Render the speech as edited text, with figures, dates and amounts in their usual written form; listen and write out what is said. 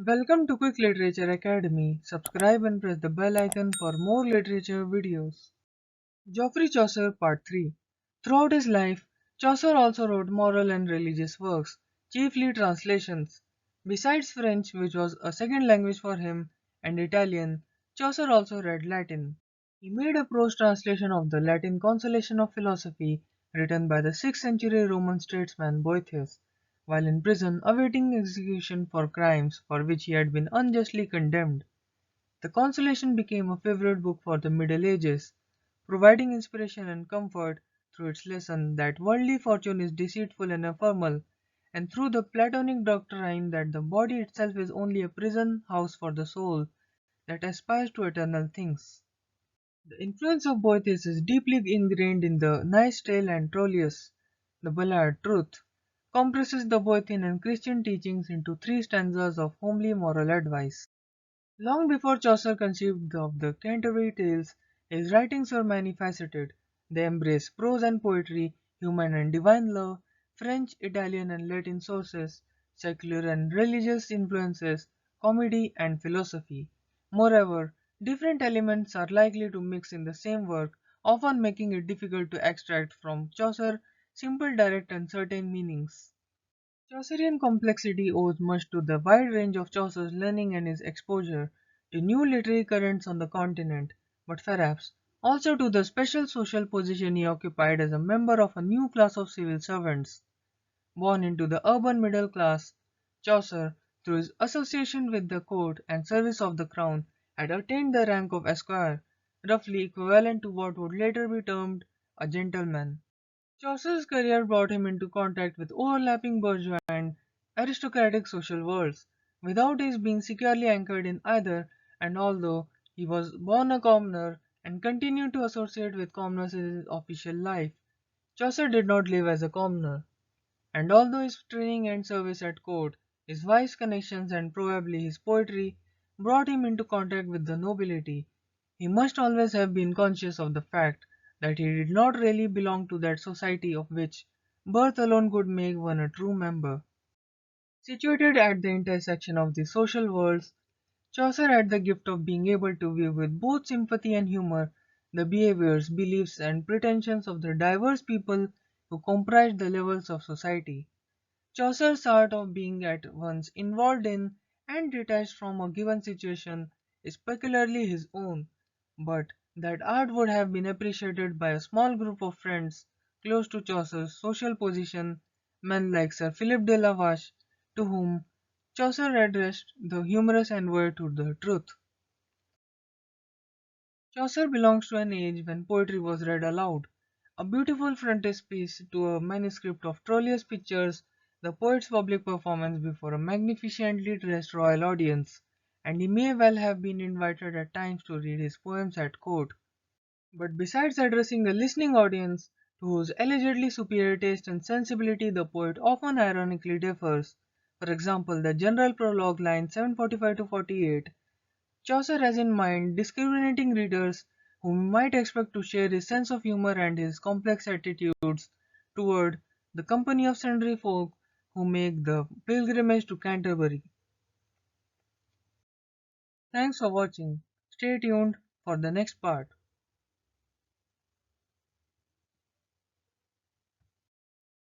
Welcome to Quick Literature Academy. Subscribe and press the bell icon for more literature videos. Geoffrey Chaucer Part 3. Throughout his life, Chaucer also wrote moral and religious works, chiefly translations. Besides French, which was a second language for him, and Italian, Chaucer also read Latin. He made a prose translation of the Latin Consolation of Philosophy written by the 6th century Roman statesman Boethius, while in prison awaiting execution for crimes for which he had been unjustly condemned. The Consolation became a favorite book for the Middle Ages, providing inspiration and comfort through its lesson that worldly fortune is deceitful and ephemeral, and through the Platonic doctrine that the body itself is only a prison house for the soul that aspires to eternal things. The influence of Boethius is deeply ingrained in the Nice Tale and Troilus. The ballad "Truth" compresses the Boethian and Christian teachings into three stanzas of homely moral advice. Long before Chaucer conceived of the Canterbury Tales, his writings were many-faceted. They embrace prose and poetry, human and divine love, French, Italian and Latin sources, secular and religious influences, comedy and philosophy. Moreover, different elements are likely to mix in the same work, often making it difficult to extract from Chaucer simple, direct and certain meanings. Chaucerian complexity owes much to the wide range of Chaucer's learning and his exposure to new literary currents on the continent, but perhaps also to the special social position he occupied as a member of a new class of civil servants. Born into the urban middle class, Chaucer, through his association with the court and service of the crown, had attained the rank of esquire, roughly equivalent to what would later be termed a gentleman. Chaucer's career brought him into contact with overlapping bourgeois and aristocratic social worlds, without his being securely anchored in either, and although he was born a commoner and continued to associate with commoners in his official life, Chaucer did not live as a commoner, and although his training and service at court, his wife's connections and probably his poetry brought him into contact with the nobility, he must always have been conscious of the fact that he did not really belong to that society of which birth alone could make one a true member. Situated at the intersection of the social worlds, Chaucer had the gift of being able to view with both sympathy and humor the behaviors, beliefs, and pretensions of the diverse people who comprised the levels of society. Chaucer's art of being at once involved in and detached from a given situation is peculiarly his own, but that art would have been appreciated by a small group of friends close to Chaucer's social position, men like Sir Philip de la Vache, to whom Chaucer addressed the humorous and word to the truth. Chaucer belongs to an age when poetry was read aloud. A beautiful frontispiece to a manuscript of Troilus pictures the poet's public performance before a magnificently dressed royal audience, and he may well have been invited at times to read his poems at court. But besides addressing a listening audience, to whose allegedly superior taste and sensibility the poet often ironically differs, for example, the general prologue lines 745 to 48, Chaucer has in mind discriminating readers whom he might expect to share his sense of humor and his complex attitudes toward the company of sundry folk who make the pilgrimage to Canterbury. Thanks for watching. Stay tuned for the next part.